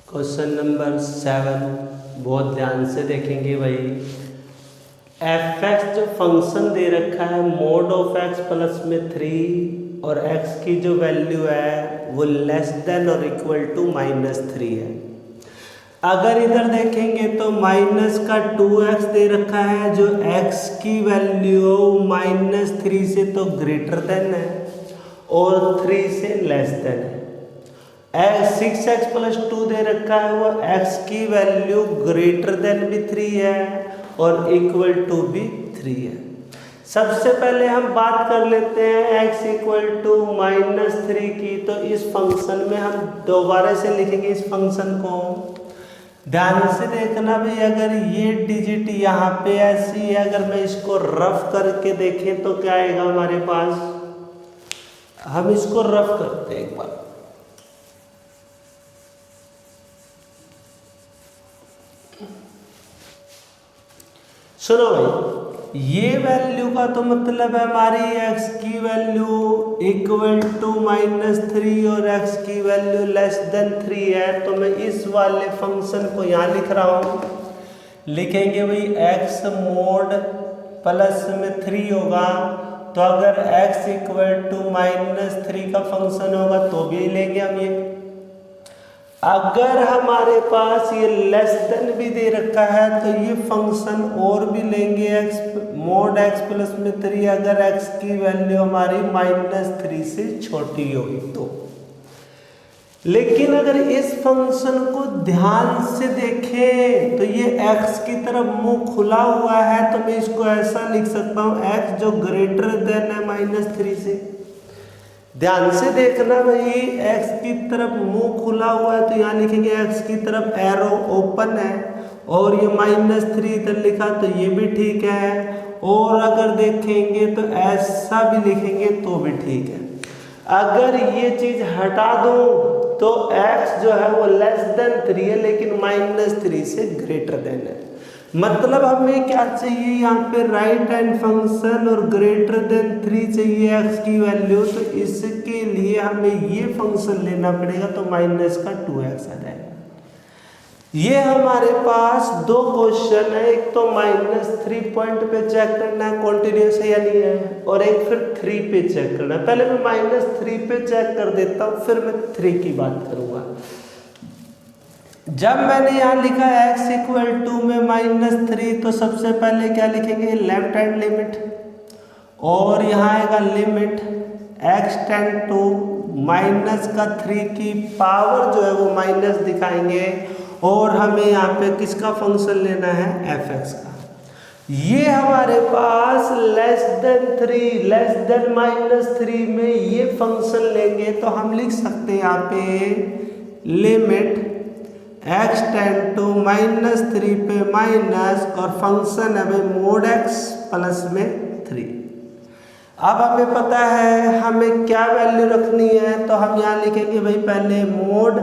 Question number 7 बहुत ध्यान से देखेंगे भाई। एफ एक्स जो फंक्शन दे रखा है मोड ऑफ एक्स प्लस में 3 और एक्स की जो वैल्यू है वो लेस देन और इक्वल टू -3 है। अगर इधर देखेंगे तो माइनस का 2x दे रखा है जो x की वैल्यू -3 से तो ग्रेटर देन है और 3 से लेस देन है। 6x प्लस 2 दे रखा है वो x की वैल्यू ग्रेटर देन भी 3 है और इक्वल टू भी 3 है। सबसे पहले हम बात कर लेते हैं x इक्वल टू -3 की। तो इस फंक्शन में हम दोबारा से लिखेंगे इस फंक्शन को। ध्यान से देखना भाई, अगर ये डिजिट यहाँ पे ऐसी है, अगर मैं इसको रफ करके देखें तो क्या आएगा हमारे पास। हम इसको रफ करते हैं एक बार। सुनो भाई, ये वैल्यू का तो मतलब है हमारी x की वैल्यू इक्वल टू -3 और x की वैल्यू लेस देन 3 है। तो मैं इस वाले फंक्शन को यहाँ लिख रहा हूँ। लिखेंगे भाई x मोड प्लस में 3 होगा तो अगर x इक्वल टू -3 का फंक्शन होगा तो भी लेंगे हम ये। अगर हमारे पास ये लेस देन भी दे रखा है तो ये फंक्शन और भी लेंगे x मोड x प्लस में 3 अगर x की वैल्यू हमारी -3 से छोटी होगी तो। लेकिन अगर इस फंक्शन को ध्यान से देखें तो ये x की तरफ मुंह खुला हुआ है तो मैं इसको ऐसा लिख सकता हूँ x जो ग्रेटर देन है -3 से। ध्यान से देखना भाई, x की तरफ मुंह खुला हुआ है तो यहाँ लिखेंगे x की तरफ एरो ओपन है और ये -3 इधर लिखा तो ये भी ठीक है। और अगर देखेंगे तो ऐसा भी लिखेंगे तो भी ठीक है। अगर ये चीज हटा दूं तो x जो है वो लेस देन 3 है लेकिन -3 से ग्रेटर देन है। मतलब हमें क्या चाहिए यहाँ पे राइट हैंड फंक्शन और ग्रेटर देन 3 चाहिए x की वैल्यू। तो इसके लिए हमें ये फंक्शन लेना पड़ेगा तो -2x आ जाएगा। ये हमारे पास दो क्वेश्चन है, एक तो -3 पॉइंट पे चेक करना है कॉन्टिन्यूस है या नहीं है और एक फिर 3 पे चेक करना है। पहले मैं -3 पे चेक कर देता हूँ फिर मैं 3 की बात करूँगा। जब मैंने यहाँ लिखा x इक्वल टू में -3 तो सबसे पहले क्या लिखेंगे लेफ्ट हैंड लिमिट और यहाँ आएगा लिमिट x टेंड टू -3 की पावर जो है वो माइनस दिखाएंगे और हमें यहाँ पे किसका फंक्शन लेना है f(x) का। ये हमारे पास लेस देन 3 लेस देन -3 में ये फंक्शन लेंगे तो हम लिख सकते हैं यहाँ पे लिमिट x टेंड टू -3 पे माइनस और फंक्शन है भाई मोड x प्लस में 3। अब हमें पता है हमें क्या वैल्यू रखनी है तो हम यहाँ लिखेंगे भाई पहले मोड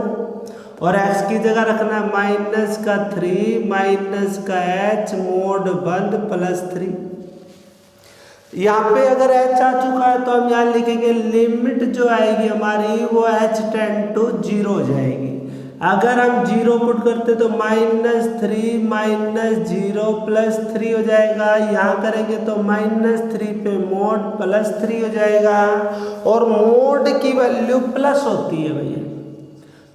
और x की जगह रखना है -3 -h मोड बंद +3। यहाँ पे अगर h आ चुका है तो हम यहाँ लिखेंगे लिमिट जो आएगी हमारी वो h टेंड टू 0 हो जाएगी। अगर हम 0 पुट करते तो -3 -0 +3 हो जाएगा। यहाँ करेंगे तो -3 पे मोड +3 हो जाएगा और मोड की वैल्यू प्लस होती है भैया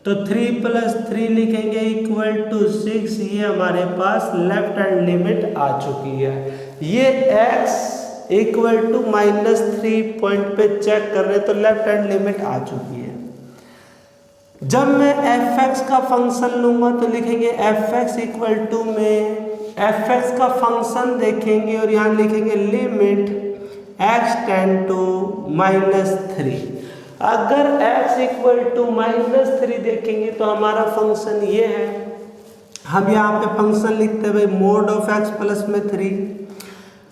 तो 3 + 3 लिखेंगे इक्वल टू 6। ये हमारे पास लेफ्ट हैंड लिमिट आ चुकी है। ये x इक्वल टू -3 पॉइंट पे चेक कर रहे तो लेफ्ट हैंड लिमिट आ चुकी है। जब मैं f(x) का फंक्शन लूंगा तो लिखेंगे f(x) इक्वल टू में f(x) का फंक्शन देखेंगे और यहाँ लिखेंगे लिमिट x टेंड टू -3। अगर x इक्वल टू -3 देखेंगे तो हमारा फंक्शन ये है। हम यहाँ पे फंक्शन लिखते हैं भाई मोड ऑफ x प्लस में 3।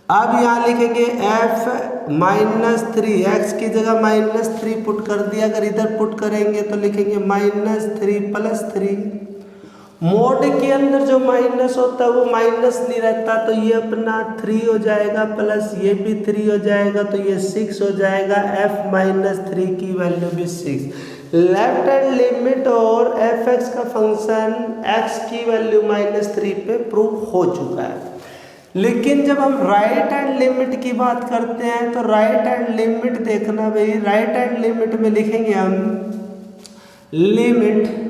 अब यहाँ लिखेंगे f -3 x की जगह -3 पुट कर दिया। अगर इधर पुट करेंगे तो लिखेंगे -3 + 3। मोड के अंदर जो माइनस होता है वो माइनस नहीं रहता तो ये अपना 3 हो जाएगा प्लस ये भी 3 हो जाएगा तो ये 6 हो जाएगा। f -3 की वैल्यू भी 6। लेफ्ट हैंड लिमिट और एफ एक्स का फंक्शन एक्स की वैल्यू -3 पे प्रूव हो चुका है। लेकिन जब हम राइट हैंड लिमिट की बात करते हैं तो राइट हैंड लिमिट देखना भाई, राइट हैंड लिमिट में लिखेंगे हम लिमिट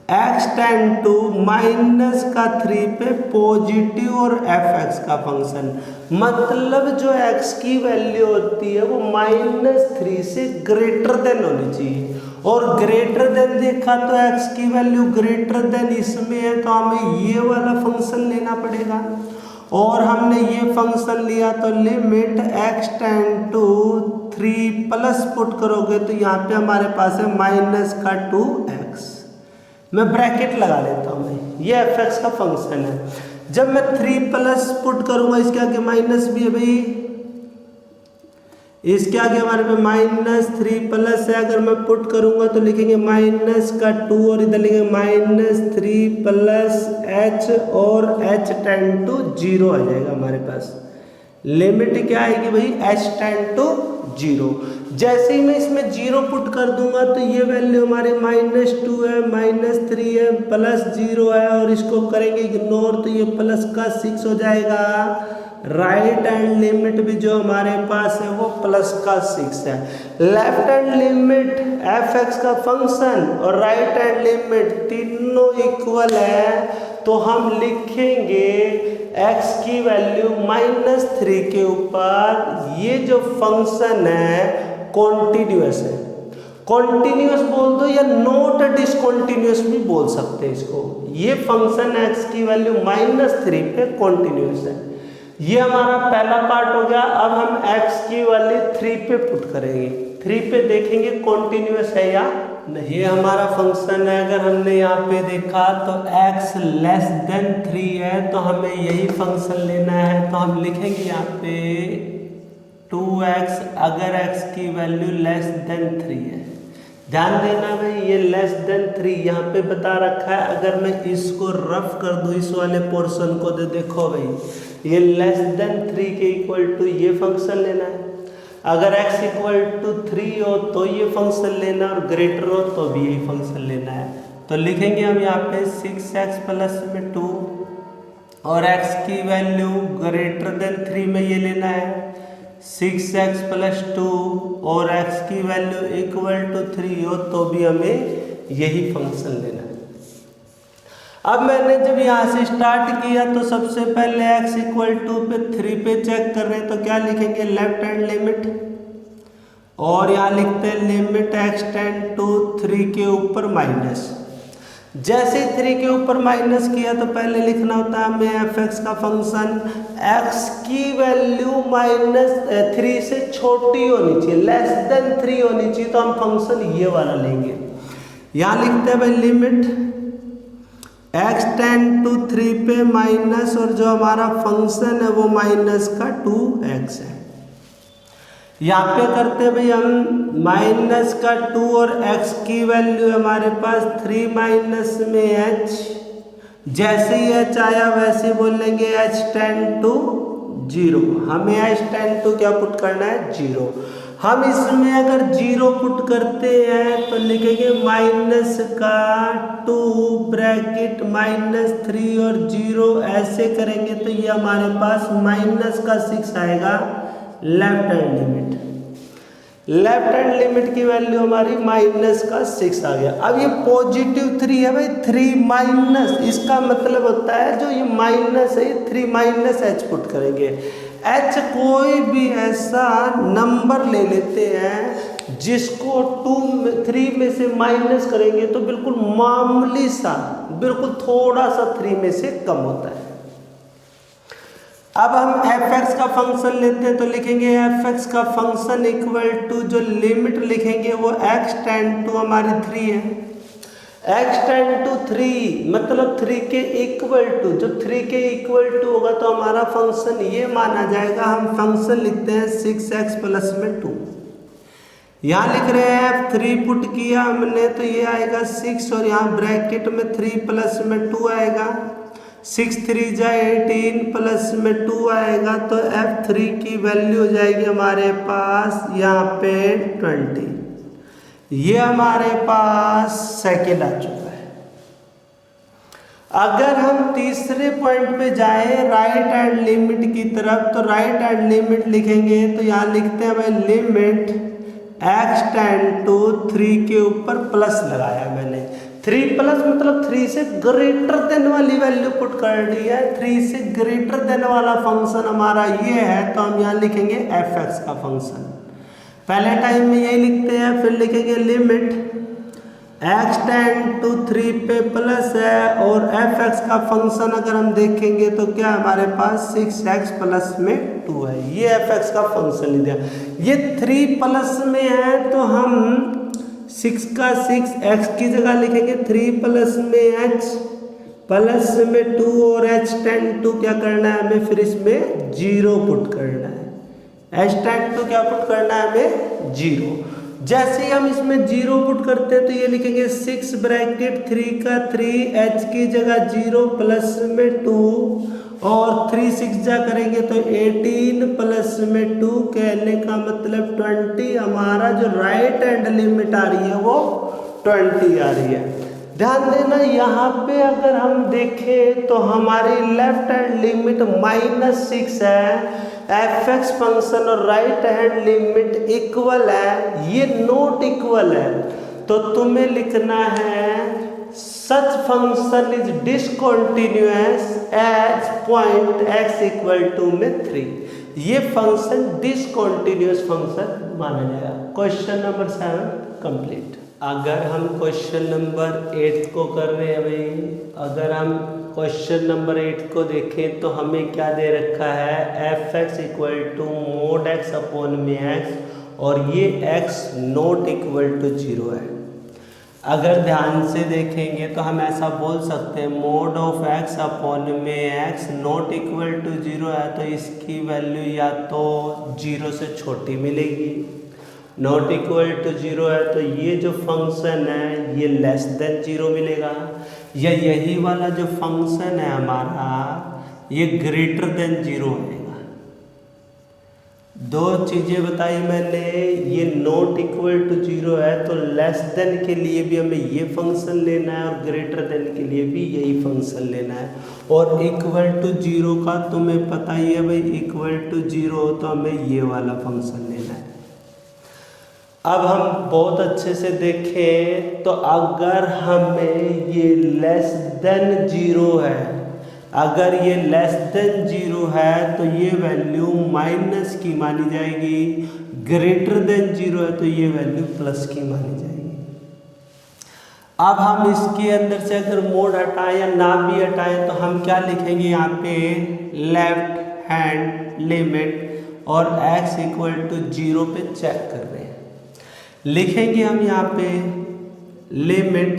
x टेंड टू -3 पे पॉजिटिव और एफ एक्स का फंक्शन, मतलब जो x की वैल्यू होती है वो -3 से ग्रेटर देन होनी चाहिए, और ग्रेटर देन देखा तो x की वैल्यू ग्रेटर देन इसमें है तो हमें ये वाला फंक्शन लेना पड़ेगा, और हमने ये फंक्शन लिया तो limit x tend to 3 plus put करोगे तो यहाँ पे हमारे पास है -2x, मैं ब्रैकेट लगा लेता हूँ भाई, ये एफ एक्स का फंक्शन है। जब मैं 3 प्लस पुट करूंगा इसके आगे माइनस भी है भाई, इसके आगे हमारे पे -3 प्लस है, अगर मैं पुट करूंगा तो लिखेंगे -2 और इधर लिखेंगे -3 प्लस h और h टेंड टू 0 आ जाएगा हमारे पास। लिमिट क्या आएगी भाई, h टेंड टू 0। जैसे ही मैं इसमें 0 पुट कर दूंगा तो ये वैल्यू हमारे -2 है, -3 है, +0 है, और इसको करेंगे इग्नोर तो ये प्लस का 6 हो जाएगा। राइट हैंड लिमिट भी जो हमारे पास है वो प्लस का 6 है। Left hand limit F x का फंक्शन और राइट हैंड लिमिट तीनों इक्वल है, तो हम लिखेंगे x की वैल्यू -3 के ऊपर ये जो फंक्शन है कॉन्टिन्यूअस है। कॉन्टिन्यूअस बोल दो या नॉट डिसकॉन्टिन्यूअस भी बोल सकते हैं इसको। ये फंक्शन x की वैल्यू -3 पे कॉन्टिन्यूअस है। ये हमारा पहला पार्ट हो गया। अब हम x की वैल्यू 3 पे पुट करेंगे, 3 पे देखेंगे कॉन्टिन्यूअस है या नहीं। ये हमारा फंक्शन है, अगर हमने यहाँ पे देखा तो x लेस देन 3 है तो हमें यही फंक्शन लेना है, तो हम लिखेंगे यहाँ पे 2x अगर x की वैल्यू लेस देन 3 है। ध्यान देना भाई, ये लेस देन 3 यहाँ पे बता रखा है। अगर मैं इसको रफ कर दूँ इस वाले पोर्शन को, तो देखो भाई ये लेस देन 3 के इक्वल टू ये फंक्शन लेना है। अगर x इक्वल टू 3 हो तो ये फंक्शन लेना, और ग्रेटर हो तो भी यही फंक्शन लेना है। तो लिखेंगे हम यहाँ पे 6x प्लस में 2 और x की वैल्यू ग्रेटर देन 3 में ये लेना है 6x प्लस 2 और x की वैल्यू इक्वल टू 3 हो तो भी हमें यही फंक्शन लेना है। अब मैंने जब यहाँ से स्टार्ट किया तो सबसे पहले x इक्वल टू पे 3 पे चेक कर रहे हैं, तो क्या लिखेंगे लेफ्ट हैंड लिमिट, और यहाँ लिखते हैं लिमिट x टेंड टू 3 के ऊपर माइनस। जैसे 3 के ऊपर माइनस किया तो पहले लिखना होता है हमें एफ एक्स का फंक्शन, x की वैल्यू -3 से छोटी होनी चाहिए, लेस देन 3 होनी चाहिए, तो हम फंक्शन ये वाला लेंगे। यहाँ लिखते हैं भाई लिमिट x टेंड टू 3 पे माइनस, और जो हमारा फंक्शन है वो माइनस का 2x है। यहाँ पे करते हैं भाई हम माइनस का 2 और x की वैल्यू हमारे पास 3 माइनस में h, जैसे ही h आया वैसे बोलेंगे h टेंड टू 0। हमें h टेंड टू क्या पुट करना है 0। हम इसमें अगर 0 पुट करते हैं तो लिखेंगे माइनस का 2 ब्रैकेट -3 और 0 ऐसे करेंगे तो ये हमारे पास माइनस का 6 आएगा left hand limit. Left hand limit की वैल्यू हमारी माइनस का 6 आ गया। अब ये पॉजिटिव 3 है भाई, 3 माइनस, इसका मतलब होता है जो ये माइनस है 3 माइनस h पुट करेंगे। h कोई भी ऐसा नंबर ले लेते हैं जिसको 3 में से माइनस करेंगे तो बिल्कुल मामूली सा, बिल्कुल थोड़ा सा 3 में से कम होता है। अब हम एफ एक्स का फंक्शन लेते हैं तो लिखेंगे एफ एक्स का फंक्शन इक्वल टू जो लिमिट लिखेंगे वो x टेंड टू हमारी 3 है, x टेंड टू 3 मतलब 3 के इक्वल टू, जो 3 के इक्वल टू होगा तो हमारा फंक्शन ये माना जाएगा। हम फंक्शन लिखते हैं 6x प्लस में 2। यहाँ लिख रहे हैं 3 पुट किया हमने तो ये आएगा 6 और यहाँ ब्रैकेट में 3 प्लस में 2 आएगा, 6 3 जा 18 प्लस में 2 आएगा तो F3 की वैल्यू हो जाएगी हमारे पास यहाँ पे 20। ये हमारे पास सेकेंड आ चुका है। अगर हम तीसरे पॉइंट पे जाएं राइट हैंड लिमिट की तरफ, तो राइट हैंड लिमिट लिखेंगे तो यहाँ लिखते हैं भाई लिमिट x टेंड टू 3 के ऊपर प्लस लगाया मैंने। 3 प्लस मतलब 3 से ग्रेटर देन वाली वैल्यू पुट कर दी है। 3 से ग्रेटर देन वाला फंक्शन हमारा ये है, तो हम यहाँ लिखेंगे fx का फंक्शन। पहले टाइम में यही लिखते हैं, फिर लिखेंगे लिमिट x टेंड टू 3 पे प्लस है, और fx का फंक्शन अगर हम देखेंगे तो क्या हमारे पास 6x प्लस में 2 है। ये fx का फंक्शन लिख दिया। ये 3 प्लस में है तो हम 6 का 6 x की जगह लिखेंगे, 3 प्लस में h प्लस में 2 और h टेंड टू क्या करना है हमें, फिर इसमें 0 पुट करना है। h टेंड टू क्या पुट करना है हमें, 0। जैसे ही हम इसमें 0 पुट करते हैं तो ये लिखेंगे 6 ब्रैकेट 3 का 3 h की जगह 0 प्लस में 2 और 3 6 जा करेंगे तो 18 प्लस में 2, कहने का मतलब 20। हमारा जो राइट हैंड लिमिट आ रही है वो 20 आ रही है। ध्यान देना यहाँ पे अगर हम देखें तो हमारी लेफ्ट हैंड लिमिट -6 है, fx फंक्शन और राइट हैंड लिमिट इक्वल है, ये नॉट इक्वल है। तो तुम्हें लिखना है such function is discontinuous at point x equal to में 3। ये फंक्शन डिसकंटिन्यूअस फंक्शन माना जाएगा। Question number 7 complete. अगर हम क्वेश्चन नंबर 8 को कर रहे हैं भाई, अगर हम क्वेश्चन नंबर 8 को देखें तो हमें क्या दे रखा है, fx equal to mode x upon में x, और ये x नॉट इक्वल टू 0 है। अगर ध्यान से देखेंगे तो हम ऐसा बोल सकते हैं मोड ऑफ x अपॉन में x नॉट इक्वल टू 0 है, तो इसकी वैल्यू या तो 0 से छोटी मिलेगी। नॉट इक्वल टू 0 है तो ये जो फंक्शन है ये लेस देन 0 मिलेगा, या यही वाला जो फंक्शन है हमारा ये ग्रेटर देन 0 होगा। दो चीज़ें बताई मैंने, ये नॉट इक्वल टू 0 है तो लेस देन के लिए भी हमें ये फंक्शन लेना है और ग्रेटर देन के लिए भी यही फंक्शन लेना है। और इक्वल टू 0 का तुम्हें पता ही है भाई, इक्वल टू 0 हो तो हमें ये वाला फंक्शन लेना है। अब हम बहुत अच्छे से देखें तो अगर हमें ये लेस देन 0 है, अगर ये लेस देन 0 है तो ये वैल्यू माइनस की मानी जाएगी, ग्रेटर देन 0 है तो ये वैल्यू प्लस की मानी जाएगी। अब हम इसके अंदर से अगर मोड हटाएं या ना भी हटाएं तो हम क्या लिखेंगे यहाँ पे, लेफ्ट हैंड लिमिट और x इक्वल टू 0 पे चेक कर रहे हैं। लिखेंगे हम यहाँ पे limit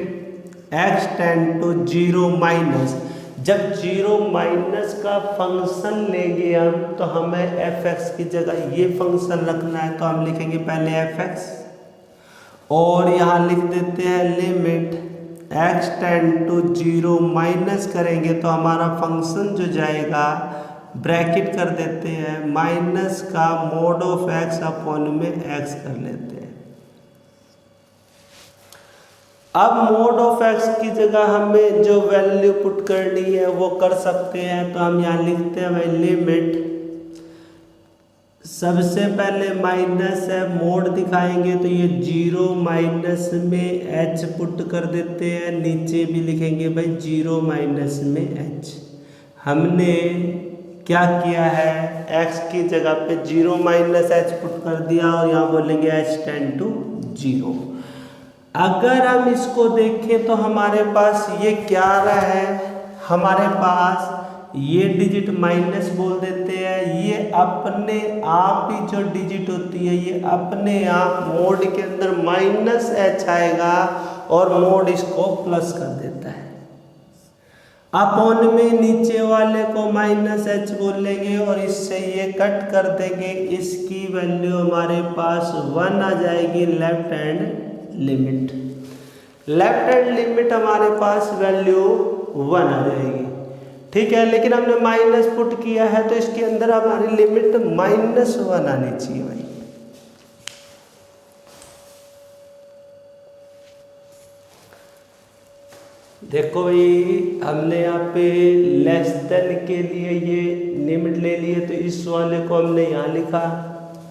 x tend to 0 minus, जब 0 माइनस का फंक्शन लेंगे हम तो हमें fx की जगह ये फंक्शन रखना है, तो हम लिखेंगे पहले fx और यहाँ लिख देते हैं limit x tend to 0 minus करेंगे तो हमारा फंक्शन जो जाएगा ब्रैकेट कर देते हैं माइनस का मोड ऑफ x अपॉन में x कर लेते हैं। अब मोड ऑफ x की जगह हमें जो वैल्यू पुट करनी है वो कर सकते हैं, तो हम यहाँ लिखते हैं भाई लिमिट, सबसे पहले माइनस है, मोड दिखाएंगे तो ये 0 माइनस में h पुट कर देते हैं, नीचे भी लिखेंगे भाई 0 माइनस में h। हमने क्या किया है, x की जगह पे 0 माइनस h पुट कर दिया और यहाँ बोलेंगे h टेंड टू 0। अगर हम इसको देखें तो हमारे पास ये क्या आ रहा है, हमारे पास ये डिजिट माइनस बोल देते हैं, ये अपने आप ही जो डिजिट होती है ये अपने आप मोड के अंदर माइनस h आएगा और मोड इसको प्लस कर देता है। अपॉन में नीचे वाले को माइनस h बोल लेंगे और इससे ये कट कर देंगे, इसकी वैल्यू हमारे पास 1 आ जाएगी। Left hand limit, left hand limit हमारे पास वैल्यू 1 आ जाएगी, ठीक है। लेकिन हमने माइनस पुट किया है तो इसके अंदर हमारी लिमिट -1 आनी चाहिए भाई। देखो भाई, हमने यहाँ पे लेस देन के लिए ये लिमिट ले ली है, तो इस वाले को हमने यहाँ लिखा,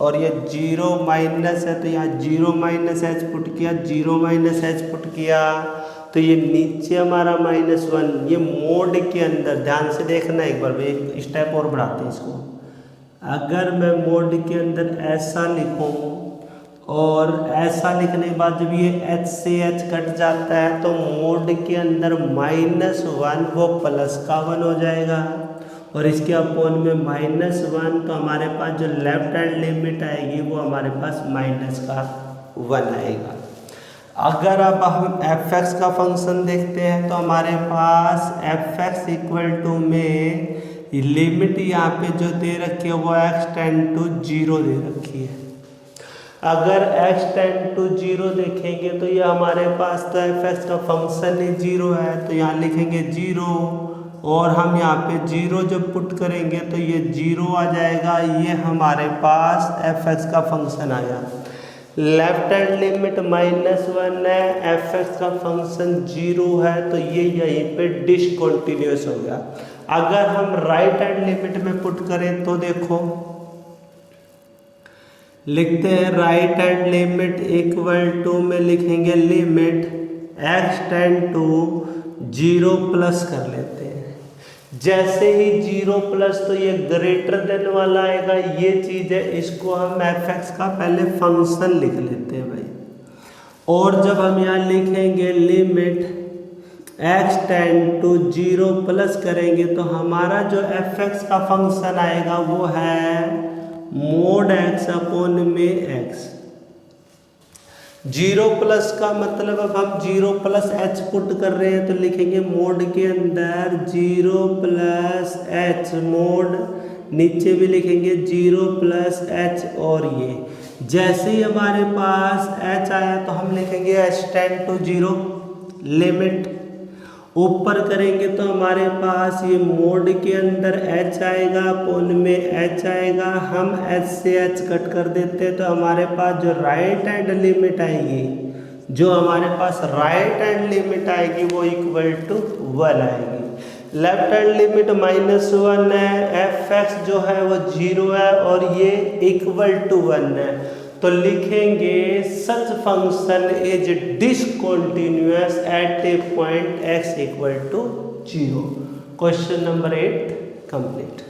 और ये 0 माइनस है तो यहाँ 0 माइनस एच पुट किया, 0 माइनस एच पुट किया, तो ये नीचे हमारा -1। ये मोड के अंदर ध्यान से देखना एक बार भाई, एक स्टेप और बढ़ाते हैं इसको। अगर मैं मोड के अंदर ऐसा लिखूं और ऐसा लिखने के बाद जब ये h से h कट जाता है तो मोड के अंदर -1 वो प्लस का 1 हो जाएगा, और इसके अपोन में -1, तो हमारे पास जो लेफ्ट हैंड लिमिट आएगी वो हमारे पास -1 आएगा। अगर अब हम fx का फंक्शन देखते हैं तो हमारे पास fx इक्वल टू में लिमिट यहाँ पे जो दे रखी है वो x टेंड टू 0 दे रखी है। अगर x टेंड टू 0 देखेंगे तो ये हमारे पास तो fx का फंक्शन ही 0 है, तो यहाँ लिखेंगे 0, और हम यहाँ पे 0 जब पुट करेंगे तो ये 0 आ जाएगा। ये हमारे पास fx का फंक्शन आया। लेफ्ट हैंड लिमिट -1 है, fx का फंक्शन 0 है, तो ये यहीं पे डिसकंटिन्यूअस हो गया। अगर हम राइट हैंड लिमिट में पुट करें तो देखो, लिखते हैं right hand limit equal to में लिखेंगे limit x tend to 0 plus कर लेते हैं। जैसे ही 0 प्लस तो ये ग्रेटर देन वाला आएगा, ये चीज़ है, इसको हम fx का पहले फंक्शन लिख लेते हैं भाई। और जब हम यहाँ लिखेंगे limit x tend to 0 plus करेंगे तो हमारा जो fx का फंक्शन आएगा वो है मोड x अपोन में x। 0 प्लस का मतलब अब हम 0 प्लस h पुट कर रहे हैं तो लिखेंगे मोड के अंदर 0 प्लस h, मोड नीचे भी लिखेंगे 0 प्लस h, और ये जैसे ही हमारे पास h आया तो हम लिखेंगे h टेंड टू 0 लिमिट। ऊपर करेंगे तो हमारे पास ये मोड के अंदर h आएगा, अपोन में h आएगा। हम h से h कट कर देते हैं तो हमारे पास जो राइट हैंड लिमिट आएगी, जो हमारे पास राइट हैंड लिमिट आएगी वो इक्वल टू 1 आएगी। लेफ्ट हैंड लिमिट -1 है, fx जो है वो 0 है, और ये इक्वल टू 1 है, तो लिखेंगे such function is discontinuous at a point x equal to 0। Question number 8 complete.